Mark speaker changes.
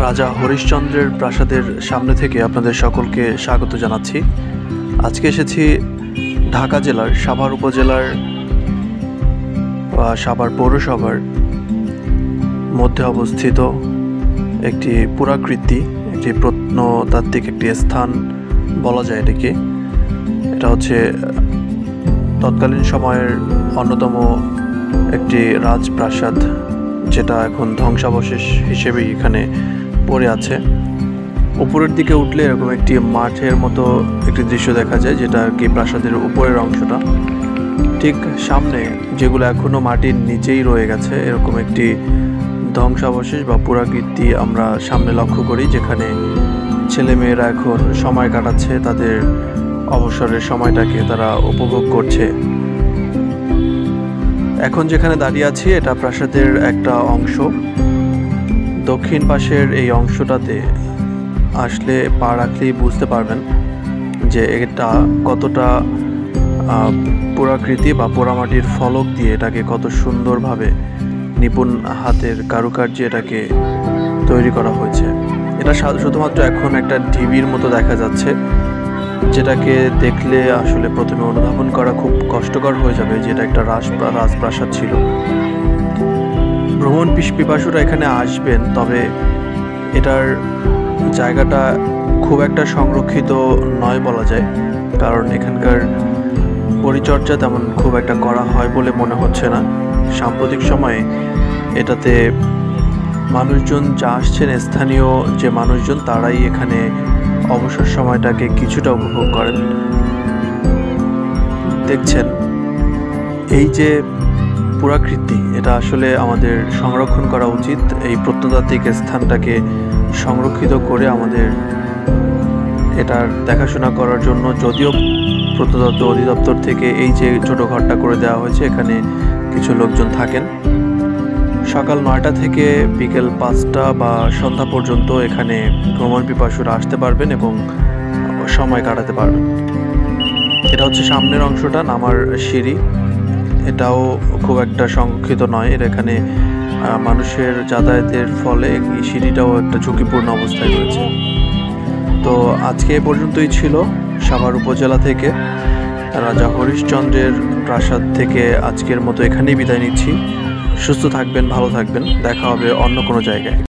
Speaker 1: রাজা হরিশ্চন্দ্রের প্রাসাদের সামনে থেকে আপনাদের সকলকে স্বাগত জানাচ্ছি। আজকে এসেছি ঢাকা জেলার সাভার উপজেলার সাভার পৌরসভার মধ্যে অবস্থিত একটি পুরাকীর্তি, একটি প্রত্নতাত্ত্বিক একটি স্থান বলা যায় এটাকে। এটা হচ্ছে তৎকালীন সময়ের অন্যতম একটি রাজপ্রাসাদ, যেটা এখন ধ্বংসাবশেষ হিসেবেই এখানে পড়ে আছে। উপরের দিকে উঠলে এরকম একটি মাঠের মতো একটি দৃশ্য দেখা যায়, যেটা আর কি প্রাসাদের উপরের অংশটা। ঠিক সামনে যেগুলো এখনো মাটির নিচেই রয়ে গেছে, এরকম একটি ধ্বংসাবশেষ বা পুরাকীর্তি আমরা সামনে লক্ষ্য করি, যেখানে ছেলেমেয়েরা এখন সময় কাটাচ্ছে, তাদের অবসরের সময়টাকে তারা উপভোগ করছে। এখন যেখানে দাঁড়িয়ে আছি এটা প্রাসাদের একটা অংশ। দক্ষিণ পাশের এই অংশটাতে আসলে পা রাখলেই বুঝতে পারবেন যে এটা কতটা পুরাকীর্তি বা পোড়ামাটির ফলক দিয়ে এটাকে কত সুন্দরভাবে নিপুণ হাতের কারুকার্যে এটাকে তৈরি করা হয়েছে। এটা শুধুমাত্র এখন একটা ঢিবির মতো দেখা যাচ্ছে, যেটাকে দেখলে আসলে প্রথমে অনুধাবন করা খুব কষ্টকর হয়ে যাবে যে এটা একটা রাজপ্রাসাদ ছিল। ভ্রমণ পিপাসুরা এখানে আসবেন, তবে এটার জায়গাটা খুব একটা সংরক্ষিত নয় বলা যায়, কারণ এখানকার পরিচর্যা তেমন খুব একটা করা হয় বলে মনে হচ্ছে না। সাম্প্রতিক সময়ে এটাতে মানুষজন যা আসছেন, স্থানীয় যে মানুষজন, তারাই এখানে অবসর সময়টাকে কিছুটা উপভোগ করেন। দেখছেন এই যে পুরাকীর্তি, এটা আসলে আমাদের সংরক্ষণ করা উচিত। এই প্রত্নতাত্ত্বিক স্থানটাকে সংরক্ষিত করে আমাদের এটার দেখাশোনা করার জন্য, যদিও প্রত্নতত্ত্ব অধিদপ্তর থেকে এই যে ছোট ঘরটা করে দেওয়া হয়েছে, এখানে কিছু লোকজন থাকেন। সকাল 9টা থেকে বিকেল 5টা বা সন্ধ্যা পর্যন্ত এখানে ভ্রমণ পিপাসুরা আসতে পারবেন এবং সময় কাটাতে পারবেন। এটা হচ্ছে সামনের অংশটা, নামার সিঁড়ি। এটাও খুব একটা সংরক্ষিত নয়, এর এখানে মানুষের যাতায়াতের ফলে এই সিঁড়িটাও একটা ঝুঁকিপূর্ণ অবস্থায় রয়েছে। তো আজকে এ পর্যন্তই ছিল সাভার উপজেলা থেকে রাজা হরিশ্চন্দ্রের প্রাসাদ থেকে। আজকের মতো এখানেই বিদায় নিচ্ছি। সুস্থ থাকবেন, ভালো থাকবেন, দেখা হবে অন্য কোনো জায়গায়।